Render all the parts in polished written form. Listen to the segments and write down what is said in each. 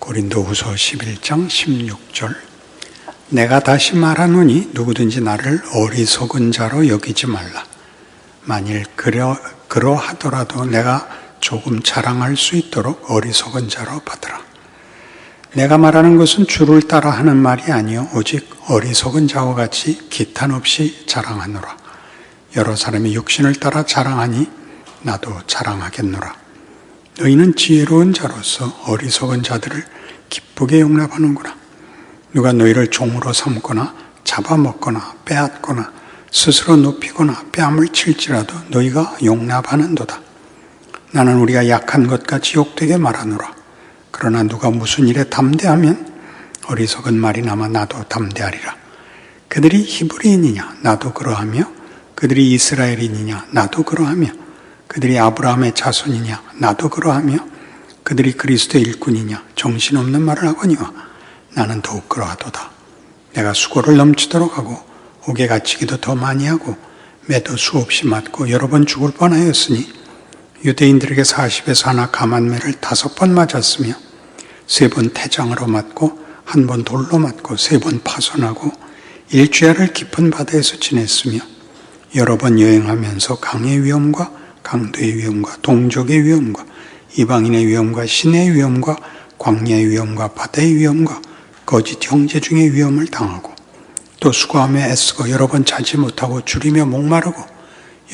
고린도후서 11장 16절 내가 다시 말하노니 누구든지 나를 어리석은 자로 여기지 말라. 만일 그러하더라도 내가 조금 자랑할 수 있도록 어리석은 자로 받으라. 내가 말하는 것은 주를 따라 하는 말이 아니요 오직 어리석은 자와 같이 기탄 없이 자랑하노라. 여러 사람이 육신을 따라 자랑하니 나도 자랑하겠노라. 너희는 지혜로운 자로서 어리석은 자들을 기쁘게 용납하는구나. 누가 너희를 종으로 삼거나 잡아먹거나 빼앗거나 스스로 높이거나 뺨을 칠지라도 너희가 용납하는도다. 나는 우리가 약한 것 같이 욕되게 말하노라. 그러나 누가 무슨 일에 담대하면 어리석은 말이나마 나도 담대하리라. 그들이 히브리인이냐 나도 그러하며 그들이 이스라엘인이냐 나도 그러하며 그들이 아브라함의 자손이냐 나도 그러하며 그들이 그리스도의 일꾼이냐 정신없는 말을 하거니와 나는 더욱 그러하도다. 내가 수고를 넘치도록 하고 옥에 갇히기도 더 많이 하고 매도 수없이 맞고 여러 번 죽을 뻔하였으니 유대인들에게 40에서 하나 감한매를 5번 맞았으며 3번 태장으로 맞고 1번 돌로 맞고 3번 파손하고 일주야를 깊은 바다에서 지냈으며 여러 번 여행하면서 강의 위험과 강도의 위험과 동족의 위험과 이방인의 위험과 신의 위험과 광야의 위험과 바다의 위험과 거짓 형제 중의 위험을 당하고 또 수고하며 애쓰고 여러 번 자지 못하고 줄이며 목마르고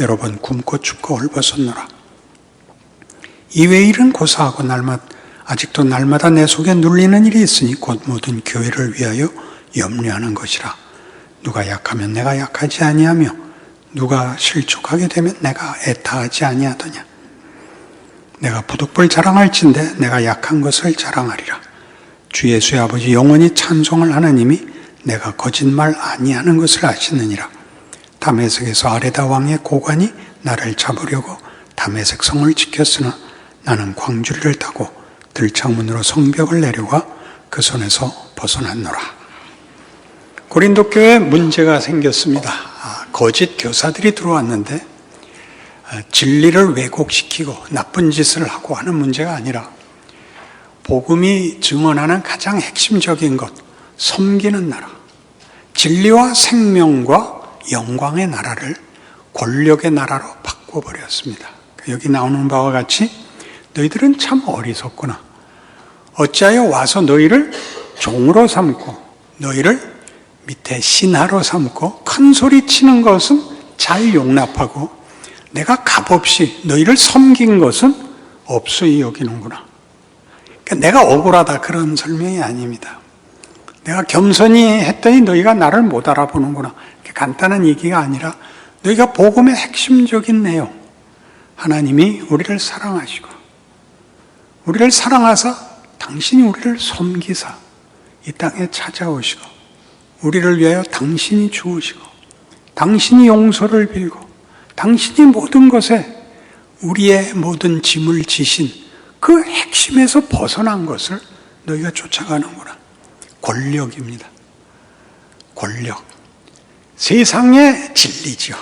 여러 번 굶고 춥고 헐벗었노라. 이외의 일은 고사하고 아직도 날마다 내 속에 눌리는 일이 있으니 곧 모든 교회를 위하여 염려하는 것이라. 누가 약하면 내가 약하지 아니하며 누가 실족하게 되면 내가 애타하지 아니하더냐. 내가 부득불 자랑할진대 내가 약한 것을 자랑하리라. 주 예수의 아버지 영원히 찬송을 하나님이 내가 거짓말 아니하는 것을 아시느니라. 다메섹에서 아레다 왕의 고관이 나를 잡으려고 다메섹 성을 지켰으나 나는 광주리를 타고 들창문으로 성벽을 내려가 그 손에서 벗어났노라. 고린도 교회에 문제가 생겼습니다. 거짓 교사들이 들어왔는데 진리를 왜곡시키고 나쁜 짓을 하고 하는 문제가 아니라 복음이 증언하는 가장 핵심적인 것, 섬기는 나라, 진리와 생명과 영광의 나라를 권력의 나라로 바꿔버렸습니다. 여기 나오는 바와 같이 너희들은 참 어리석구나. 어찌하여 와서 너희를 종으로 삼고 너희를 밑에 신하로 삼고 큰 소리 치는 것은 잘 용납하고 내가 값없이 너희를 섬긴 것은 없으이 여기는구나. 그러니까 내가 억울하다 그런 설명이 아닙니다. 내가 겸손히 했더니 너희가 나를 못 알아보는구나. 이렇게 간단한 얘기가 아니라 너희가 복음의 핵심적인 내용, 하나님이 우리를 사랑하시고 우리를 사랑하사 당신이 우리를 섬기사 이 땅에 찾아오시고 우리를 위하여 당신이 죽으시고 당신이 용서를 빌고 당신이 모든 것에 우리의 모든 짐을 지신 그 핵심에서 벗어난 것을 너희가 쫓아가는구나. 권력입니다. 권력. 세상의 진리죠.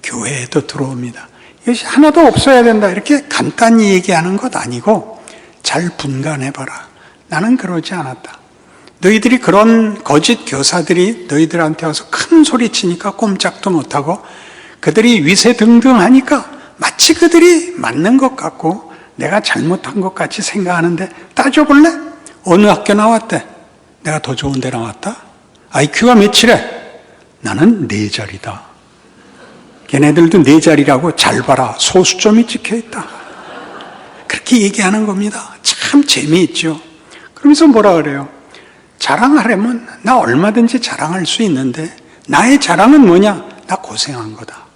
교회에도 들어옵니다. 이것이 하나도 없어야 된다 이렇게 간단히 얘기하는 것 아니고 잘 분간해봐라. 나는 그러지 않았다. 너희들이 그런 거짓 교사들이 너희들한테 와서 큰 소리 치니까 꼼짝도 못하고 그들이 위세등등하니까 마치 그들이 맞는 것 같고 내가 잘못한 것 같이 생각하는데 따져볼래? 어느 학교 나왔대? 내가 더 좋은 데 나왔다? IQ가 몇이래? 나는 4자리다. 걔네들도 4자리라고 잘 봐라. 소수점이 찍혀있다. 그렇게 얘기하는 겁니다. 참 재미있죠. 그러면서 뭐라 그래요? 자랑하려면 나 얼마든지 자랑할 수 있는데 나의 자랑은 뭐냐? 나 고생한 거다.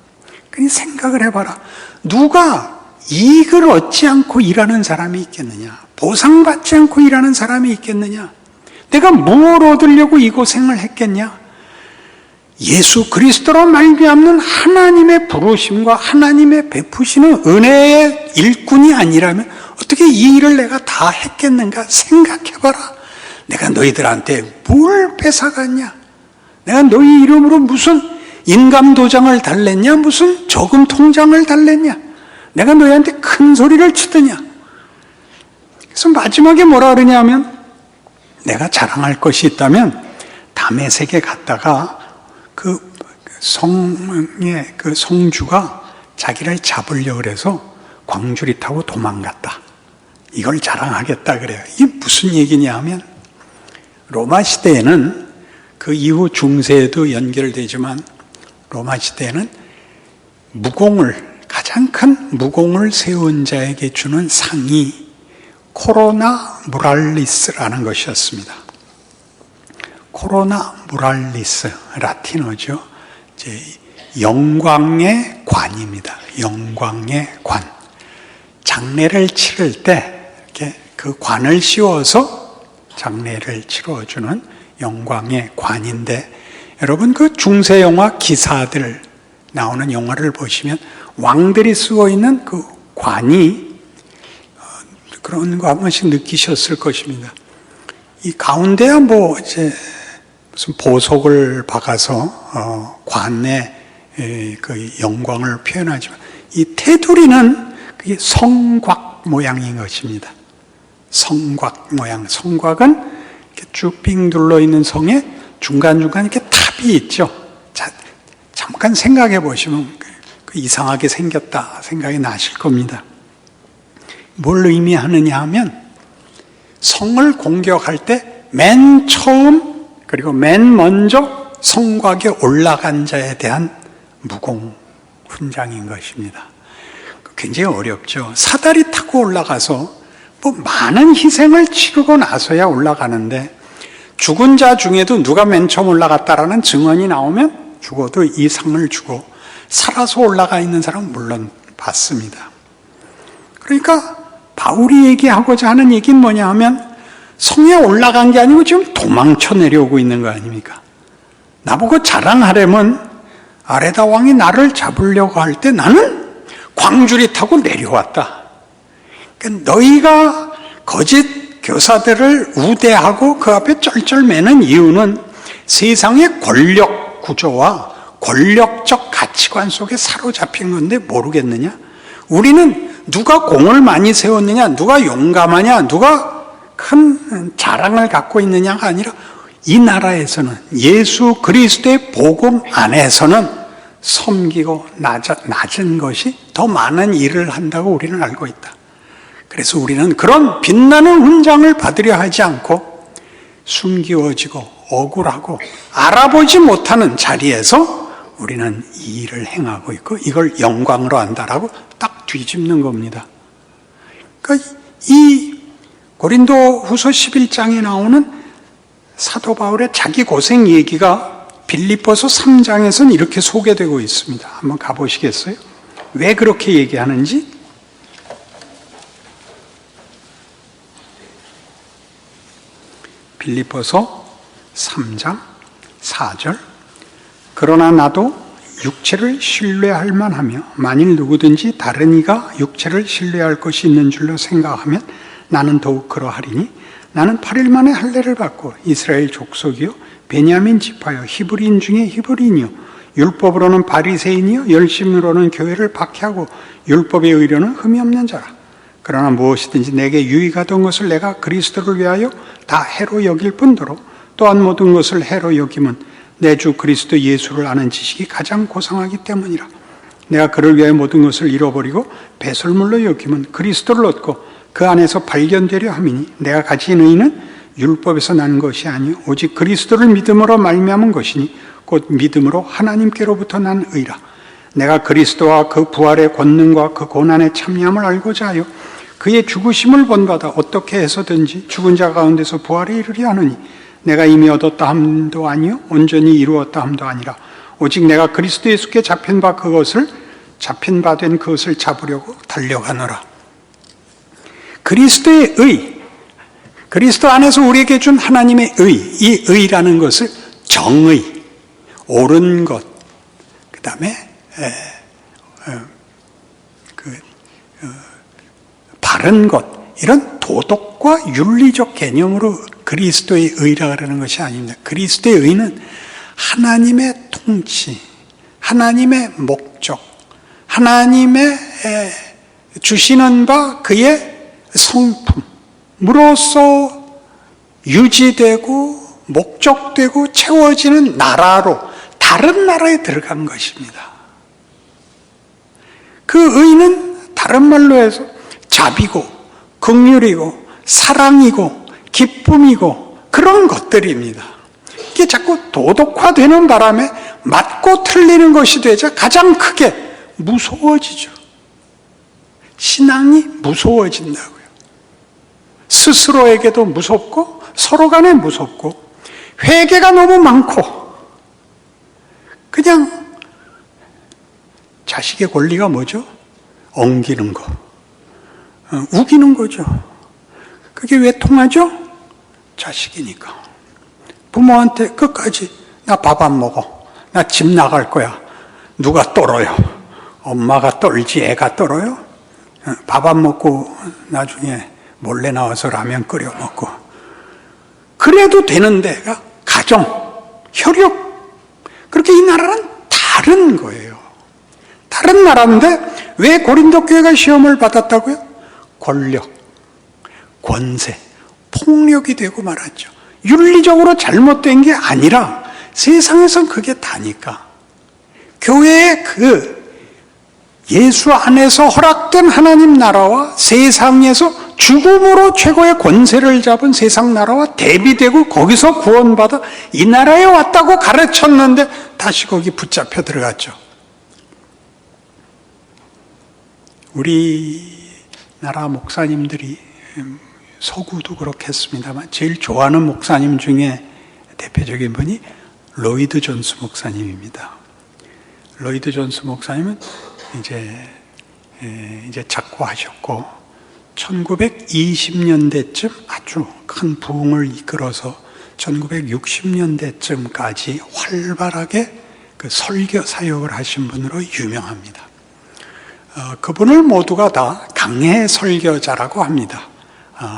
그냥 생각을 해봐라. 누가 이익을 얻지 않고 일하는 사람이 있겠느냐? 보상받지 않고 일하는 사람이 있겠느냐? 내가 뭘 얻으려고 이 고생을 했겠냐? 예수 그리스도로 말미암는 하나님의 부르심과 하나님의 베푸시는 은혜의 일꾼이 아니라면 어떻게 이 일을 내가 다 했겠는가 생각해봐라. 내가 너희들한테 뭘 뺏어갔냐? 내가 너희 이름으로 무슨 인감도장을 달랬냐? 무슨 저금 통장을 달랬냐? 내가 너희한테 큰 소리를 치더냐? 그래서 마지막에 뭐라 그러냐면 내가 자랑할 것이 있다면 다메섹에 갔다가 그 성의 그 성주가 자기를 잡으려고 그래서 광주리 타고 도망갔다. 이걸 자랑하겠다 그래요. 이게 무슨 얘기냐 하면 로마 시대에는 그 이후 중세에도 연결되지만 로마 시대에는 가장 큰 무공을 세운 자에게 주는 상이 코로나 무랄리스라는 것이었습니다. 코로나 무랄리스, 라틴어죠. 이제 영광의 관입니다. 영광의 관. 장례를 치를 때 이렇게 그 관을 씌워서 장례를 치러주는 영광의 관인데, 여러분 그 중세 영화 기사들 나오는 영화를 보시면 왕들이 쓰고 있는 그 관이 그런 거 한 번씩 느끼셨을 것입니다. 이 가운데야 뭐 이제 무슨 보석을 박아서 관의 그 영광을 표현하지만 이 테두리는 그게 성곽 모양인 것입니다. 성곽 모양. 성곽은 이렇게 쭉 빙 둘러 있는 성에 중간중간 이렇게 탑이 있죠. 자, 잠깐 생각해 보시면 그 이상하게 생겼다 생각이 나실 겁니다. 뭘 의미하느냐 하면 성을 공격할 때 맨 처음 그리고 맨 먼저 성곽에 올라간 자에 대한 무공 훈장인 것입니다. 굉장히 어렵죠. 사다리 타고 올라가서 뭐 많은 희생을 치르고 나서야 올라가는데, 죽은 자 중에도 누가 맨 처음 올라갔다라는 증언이 나오면 죽어도 이 상을 주고, 살아서 올라가 있는 사람은 물론 받습니다. 그러니까 바울이 얘기하고자 하는 얘기는 뭐냐 하면 성에 올라간 게 아니고 지금 도망쳐 내려오고 있는 거 아닙니까? 나보고 자랑하려면 아레다 왕이 나를 잡으려고 할 때 나는 광주리 타고 내려왔다. 그러니까 너희가 거짓 교사들을 우대하고 그 앞에 쩔쩔매는 이유는 세상의 권력 구조와 권력적 가치관 속에 사로잡힌 건데 모르겠느냐? 우리는 누가 공을 많이 세웠느냐, 누가 용감하냐, 누가 큰 자랑을 갖고 있느냐가 아니라 이 나라에서는 예수 그리스도의 복음 안에서는 섬기고 낮은 것이 더 많은 일을 한다고 우리는 알고 있다. 그래서 우리는 그런 빛나는 훈장을 받으려 하지 않고 숨기워지고 억울하고 알아보지 못하는 자리에서 우리는 이 일을 행하고 있고 이걸 영광으로 한다라고 딱 뒤집는 겁니다. 그러니까 이 고린도 후서 11장에 나오는 사도 바울의 자기 고생 얘기가 빌립보서 3장에서는 이렇게 소개되고 있습니다. 한번 가보시겠어요? 왜 그렇게 얘기하는지? 빌립보서 3장 4절. 그러나 나도 육체를 신뢰할 만하며 만일 누구든지 다른 이가 육체를 신뢰할 것이 있는 줄로 생각하면 나는 더욱 그러하리니 나는 8일 만에 할례를 받고 이스라엘 족속이요 베냐민 지파요 히브리인 중에 히브리인이요 율법으로는 바리새인이요 열심으로는 교회를 박해하고 율법의 의료는 흠이 없는 자라. 그러나 무엇이든지 내게 유익하던 것을 내가 그리스도를 위하여 다 해로 여길 뿐더러 또한 모든 것을 해로 여김은 내 주 그리스도 예수를 아는 지식이 가장 고상하기 때문이라. 내가 그를 위하여 모든 것을 잃어버리고 배설물로 여김은 그리스도를 얻고 그 안에서 발견되려 함이니 내가 가진 의는 율법에서 난 것이 아니요 오직 그리스도를 믿음으로 말미암은 것이니 곧 믿음으로 하나님께로부터 난 의라. 내가 그리스도와 그 부활의 권능과 그 고난의 참여함을 알고자 하여 그의 죽으심을 본받아 어떻게 해서든지 죽은 자 가운데서 부활에 이르려 하느니 내가 이미 얻었다 함도 아니요 온전히 이루었다 함도 아니라 오직 내가 그리스도 예수께 잡힌 바 된 그것을 잡으려고 달려가노라. 그리스도의 의, 그리스도 안에서 우리에게 준 하나님의 의, 이 의라는 것을 정의, 옳은 것, 그 다음에 바른 것, 이런 도덕과 윤리적 개념으로 그리스도의 의라 그러는 것이 아닙니다. 그리스도의 의는 하나님의 통치, 하나님의 목적, 하나님의 주시는 바 그의 성품으로서 유지되고 목적되고 채워지는 나라로 다른 나라에 들어간 것입니다. 그 의는 다른 말로 해서 자비고 긍휼이고 사랑이고 기쁨이고 그런 것들입니다. 이게 자꾸 도덕화되는 바람에 맞고 틀리는 것이 되자 가장 크게 무서워지죠. 신앙이 무서워진다고요. 스스로에게도 무섭고 서로 간에 무섭고 회개가 너무 많고 그냥 자식의 권리가 뭐죠? 엉기는 거, 우기는 거죠. 그게 왜 통하죠? 자식이니까. 부모한테 끝까지 나 밥 안 먹어, 나 집 나갈 거야. 누가 떨어요? 엄마가 떨지 애가 떨어요? 밥 안 먹고 나중에 몰래 나와서 라면 끓여 먹고 그래도 되는 데가 가정, 혈육. 그렇게 이 나라는 다른 거예요. 다른 나라인데 왜 고린도 교회가 시험을 받았다고요? 권력, 권세, 폭력이 되고 말았죠. 윤리적으로 잘못된 게 아니라 세상에선 그게 다니까. 교회의 그 예수 안에서 허락된 하나님 나라와 세상에서 죽음으로 최고의 권세를 잡은 세상 나라와 대비되고 거기서 구원받아 이 나라에 왔다고 가르쳤는데 다시 거기 붙잡혀 들어갔죠. 우리나라 목사님들이 서구도 그렇겠습니다만 제일 좋아하는 목사님 중에 대표적인 분이 로이드 존스 목사님입니다. 로이드 존스 목사님은 이제 작고하셨고 1920년대쯤 아주 큰 부흥을 이끌어서 1960년대쯤까지 활발하게 그 설교 사역을 하신 분으로 유명합니다. 그분을 모두가 다 강해 설교자라고 합니다.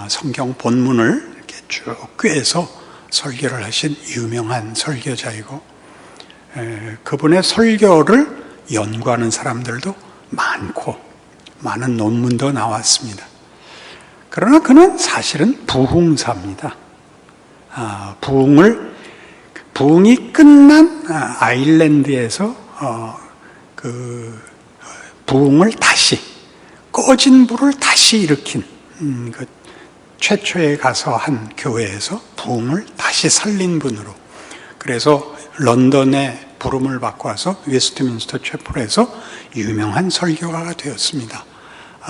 성경 본문을 이렇게 쭉 꿰서 설교를 하신 유명한 설교자이고 그분의 설교를 연구하는 사람들도 많고 많은 논문도 나왔습니다. 그러나 그는 사실은 부흥사입니다. 부흥이 끝난 아일랜드에서 부흥을 다시 꺼진 불을 다시 일으킨 그 최초에 가서 한 교회에서 부흥을 다시 살린 분으로 그래서 런던에 부름을 받고 와서 웨스트민스터 채플에서 유명한 설교가가 되었습니다.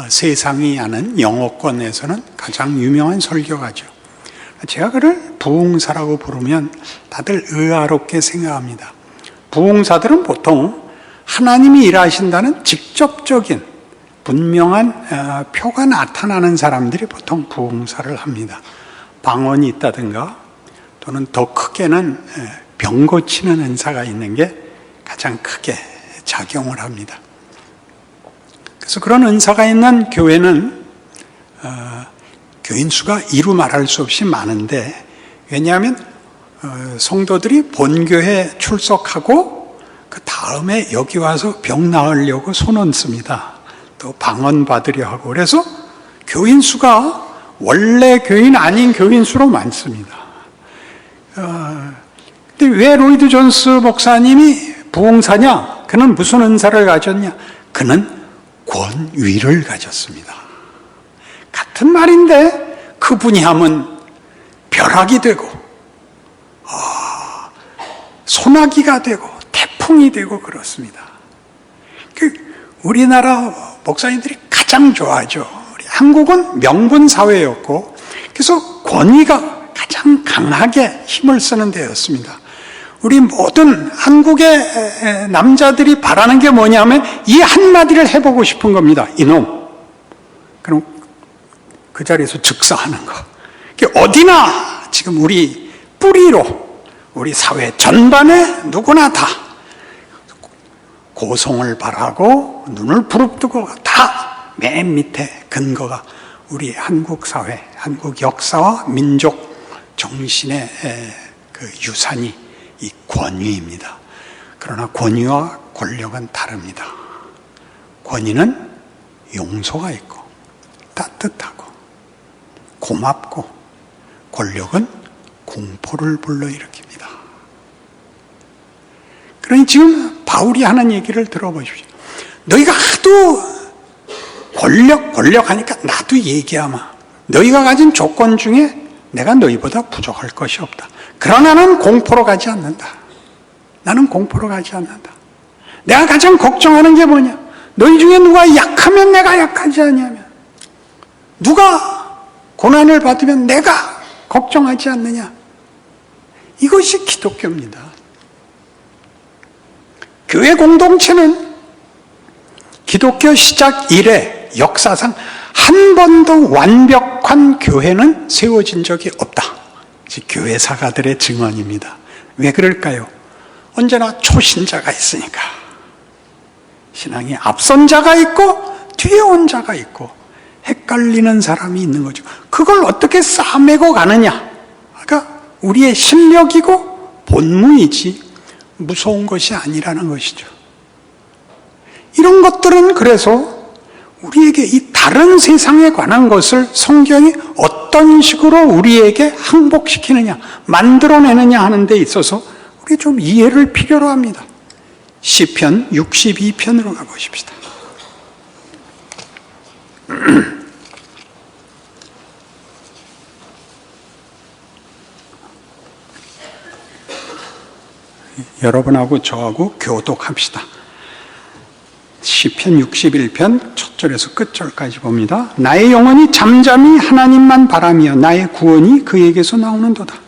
세상이 아는 영어권에서는 가장 유명한 설교가죠. 제가 그를 부흥사라고 부르면 다들 의아롭게 생각합니다. 부흥사들은 보통 하나님이 일하신다는 직접적인 분명한 표가 나타나는 사람들이 보통 부흥사를 합니다. 방언이 있다든가 또는 더 크게는 병 고치는 은사가 있는 게 가장 크게 작용을 합니다. 그래서 그런 은사가 있는 교회는 교인 수가 이루 말할 수 없이 많은데 왜냐하면 성도들이 본교회 출석하고 그 다음에 여기 와서 병 나으려고 손 얹습니다. 또 방언 받으려 하고 그래서 교인 수가 원래 교인 아닌 교인 수로 많습니다. 근데 왜 로이드 존스 목사님이 부흥사냐? 그는 무슨 은사를 가졌냐? 그는 권위를 가졌습니다. 같은 말인데 그분이 하면 벼락이 되고 소나기가 되고 태풍이 되고 그렇습니다. 우리나라 목사님들이 가장 좋아하죠. 우리 한국은 명분 사회였고 그래서 권위가 가장 강하게 힘을 쓰는 데였습니다. 우리 모든 한국의 남자들이 바라는 게 뭐냐면 이 한마디를 해보고 싶은 겁니다. 이놈. 그럼 그 자리에서 즉사하는 거. 어디나 지금 우리 뿌리로 우리 사회 전반에 누구나 다 고성을 바라고 눈을 부릅뜨고 다 맨 밑에 근거가 우리 한국 사회, 한국 역사와 민족 정신의 그 유산이 이 권위입니다. 그러나 권위와 권력은 다릅니다. 권위는 용서가 있고 따뜻하고 고맙고 권력은 공포를 불러일으킵니다. 그러니 지금 바울이 하는 얘기를 들어보십시오. 너희가 하도 권력하니까 나도 얘기하마. 너희가 가진 조건 중에 내가 너희보다 부족할 것이 없다. 그러나 나는 공포로 가지 않는다. 나는 공포로 가지 않는다. 내가 가장 걱정하는 게 뭐냐? 너희 중에 누가 약하면 내가 약하지 않냐면, 누가 고난을 받으면 내가 걱정하지 않느냐? 이것이 기독교입니다. 교회 공동체는 기독교 시작 이래 역사상 한 번도 완벽한 교회는 세워진 적이 없다. 교회 사가들의 증언입니다. 왜 그럴까요? 언제나 초신자가 있으니까. 신앙이 앞선 자가 있고 뒤에 온 자가 있고 헷갈리는 사람이 있는 거죠. 그걸 어떻게 싸매고 가느냐? 그러니까 우리의 실력이고 본무이지 무서운 것이 아니라는 것이죠. 이런 것들은 그래서 우리에게 이 다른 세상에 관한 것을 성경이 어떤 식으로 우리에게 항복시키느냐, 만들어내느냐 하는 데 있어서 우리 좀 이해를 필요로 합니다. 시편 62편으로 가보십시다. 여러분하고 저하고 교독합시다. 시편 61편 첫 절에서 끝 절까지 봅니다. 나의 영혼이 잠잠히 하나님만 바라며 나의 구원이 그에게서 나오는도다.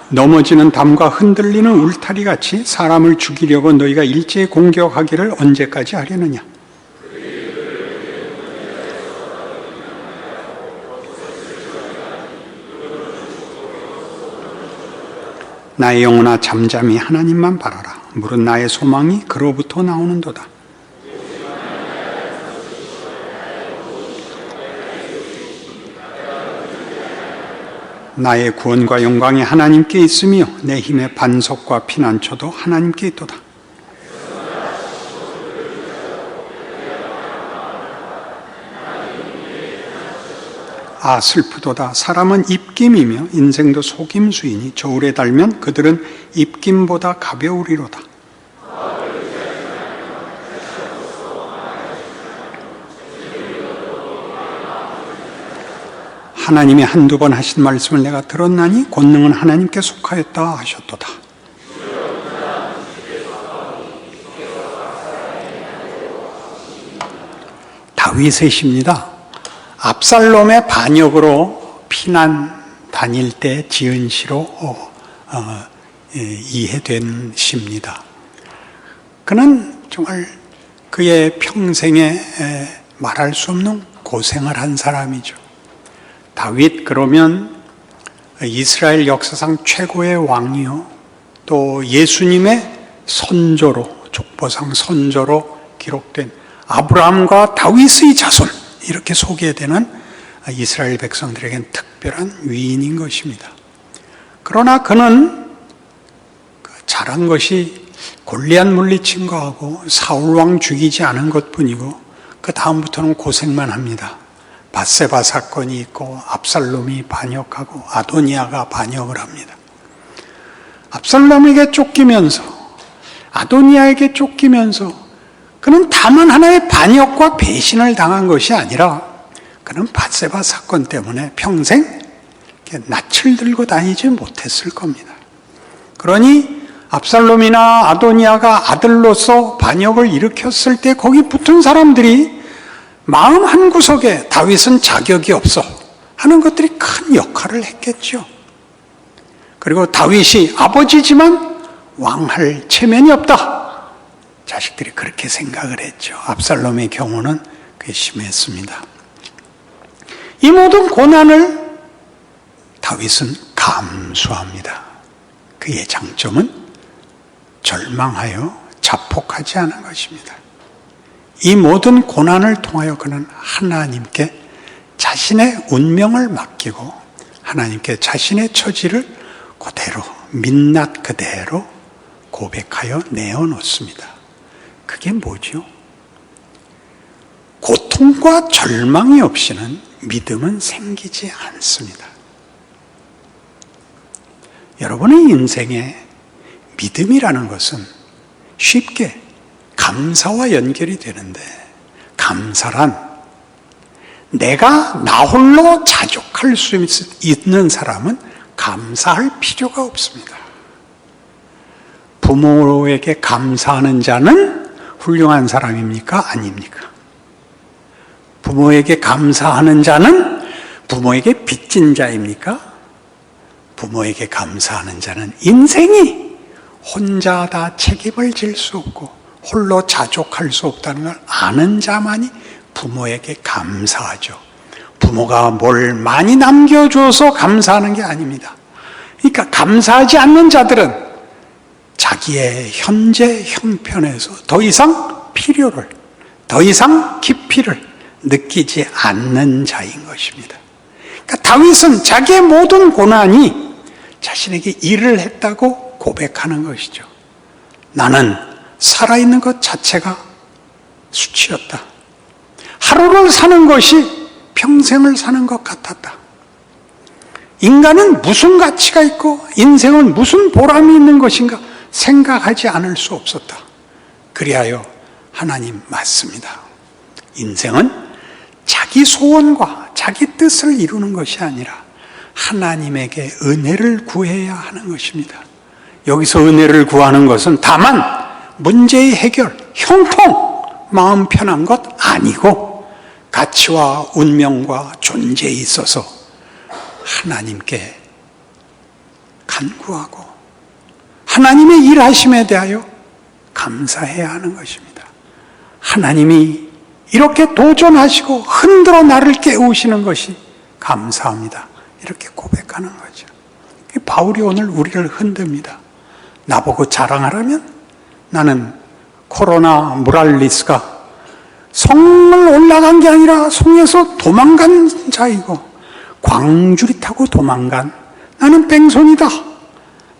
넘어지는 담과 흔들리는 울타리같이 사람을 죽이려고 너희가 일제히 공격하기를 언제까지 하려느냐? 나의 영혼아 잠잠히 하나님만 바라라. 무릇 나의 소망이 그로부터 나오는도다. 나의 구원과 영광이 하나님께 있으며 내 힘의 반석과 피난처도 하나님께 있도다. 아 슬프도다. 사람은 입김이며 인생도 속임수이니 저울에 달면 그들은 입김보다 가벼우리로다. 하나님이 한두 번 하신 말씀을 내가 들었나니 권능은 하나님께 속하였다 하셨도다. 다윗의시입니다. 압살롬의 반역으로 피난 다닐 때 지은 시로 이해된 시입니다. 그는 정말 그의 평생에 말할 수 없는 고생을 한 사람이죠. 다윗 그러면 이스라엘 역사상 최고의 왕이요, 또 예수님의 선조로, 족보상 선조로 기록된 아브라함과 다윗의 자손, 이렇게 소개되는 이스라엘 백성들에겐 특별한 위인인 것입니다. 그러나 그는 잘한 것이 골리앗 물리친 거하고 사울왕 죽이지 않은 것뿐이고 그 다음부터는 고생만 합니다. 밧세바 사건이 있고 압살롬이 반역하고 아도니아가 반역을 합니다. 압살롬에게 쫓기면서, 아도니아에게 쫓기면서 그는 다만 하나의 반역과 배신을 당한 것이 아니라 그는 밧세바 사건 때문에 평생 낯을 들고 다니지 못했을 겁니다. 그러니 압살롬이나 아도니아가 아들로서 반역을 일으켰을 때 거기 붙은 사람들이 마음 한구석에 다윗은 자격이 없어 하는 것들이 큰 역할을 했겠죠. 그리고 다윗이 아버지지만 왕할 체면이 없다. 자식들이 그렇게 생각을 했죠. 압살롬의 경우는 그게 심했습니다. 이 모든 고난을 다윗은 감수합니다. 그의 장점은 절망하여 자폭하지 않은 것입니다. 이 모든 고난을 통하여 그는 하나님께 자신의 운명을 맡기고 하나님께 자신의 처지를 그대로, 민낯 그대로 고백하여 내어놓습니다. 그게 뭐죠? 고통과 절망이 없이는 믿음은 생기지 않습니다. 여러분의 인생에 믿음이라는 것은 쉽게 감사와 연결이 되는데, 감사란 내가 나 홀로 자족할 수 있는 사람은 감사할 필요가 없습니다. 부모에게 감사하는 자는 훌륭한 사람입니까? 아닙니까? 부모에게 감사하는 자는 부모에게 빚진 자입니까? 부모에게 감사하는 자는 인생이 혼자 다 책임을 질 수 없고 홀로 자족할 수 없다는 걸 아는 자만이 부모에게 감사하죠. 부모가 뭘 많이 남겨줘서 감사하는 게 아닙니다. 그러니까 감사하지 않는 자들은 자기의 현재 형편에서 더 이상 필요를, 더 이상 깊이를 느끼지 않는 자인 것입니다. 그러니까 다윗은 자기의 모든 고난이 자신에게 일을 했다고 고백하는 것이죠. 나는 살아있는 것 자체가 수치였다. 하루를 사는 것이 평생을 사는 것 같았다. 인간은 무슨 가치가 있고 인생은 무슨 보람이 있는 것인가 생각하지 않을 수 없었다. 그리하여 하나님 맞습니다. 인생은 자기 소원과 자기 뜻을 이루는 것이 아니라 하나님에게 은혜를 구해야 하는 것입니다. 여기서 은혜를 구하는 것은 다만 문제의 해결, 형통, 마음 편한 것 아니고 가치와 운명과 존재에 있어서 하나님께 간구하고 하나님의 일하심에 대하여 감사해야 하는 것입니다. 하나님이 이렇게 도전하시고 흔들어 나를 깨우시는 것이 감사합니다. 이렇게 고백하는 거죠. 바울이 오늘 우리를 흔듭니다. 나보고 자랑하라면 나는 코로나 모랄리스가 성을 올라간 게 아니라 성에서 도망간 자이고 광주리 타고 도망간 나는 뺑소니다.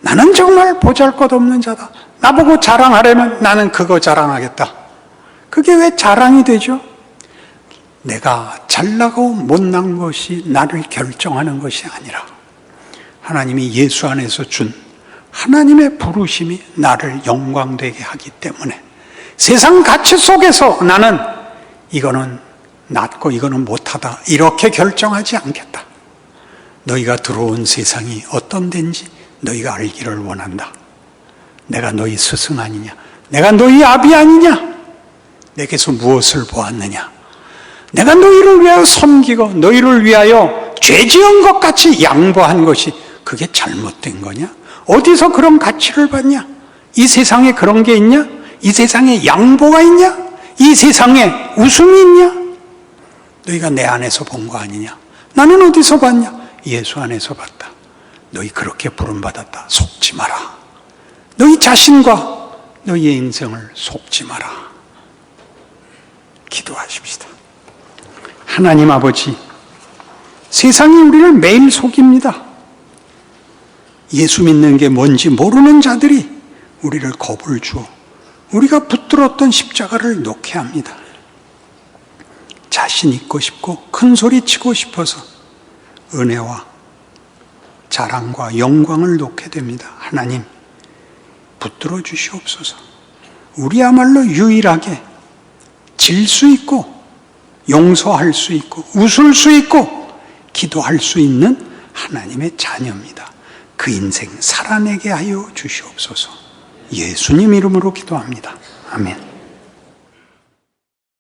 나는 정말 보잘것없는 자다. 나보고 자랑하려면 나는 그거 자랑하겠다. 그게 왜 자랑이 되죠? 내가 잘나고 못난 것이 나를 결정하는 것이 아니라 하나님이 예수 안에서 준 하나님의 부르심이 나를 영광되게 하기 때문에 세상 가치 속에서 나는 이거는 낫고 이거는 못하다 이렇게 결정하지 않겠다. 너희가 들어온 세상이 어떤 데인지 너희가 알기를 원한다. 내가 너희 스승 아니냐? 내가 너희 아비 아니냐? 내게서 무엇을 보았느냐? 내가 너희를 위하여 섬기고 너희를 위하여 죄 지은 것 같이 양보한 것이 그게 잘못된 거냐? 어디서 그런 가치를 받냐? 이 세상에 그런 게 있냐? 이 세상에 양보가 있냐? 이 세상에 웃음이 있냐? 너희가 내 안에서 본 거 아니냐? 나는 어디서 봤냐? 예수 안에서 봤다. 너희 그렇게 부름받았다. 속지 마라. 너희 자신과 너희의 인생을 속지 마라. 기도하십시다. 하나님 아버지, 세상이 우리를 매일 속입니다. 예수 믿는 게 뭔지 모르는 자들이 우리를 겁을 주어 우리가 붙들었던 십자가를 놓게 합니다. 자신 있고 싶고 큰 소리 치고 싶어서 은혜와 자랑과 영광을 놓게 됩니다. 하나님, 붙들어 주시옵소서. 우리야말로 유일하게 질 수 있고 용서할 수 있고 웃을 수 있고 기도할 수 있는 하나님의 자녀입니다. 그 인생 살아내게 하여 주시옵소서. 예수님 이름으로 기도합니다. 아멘.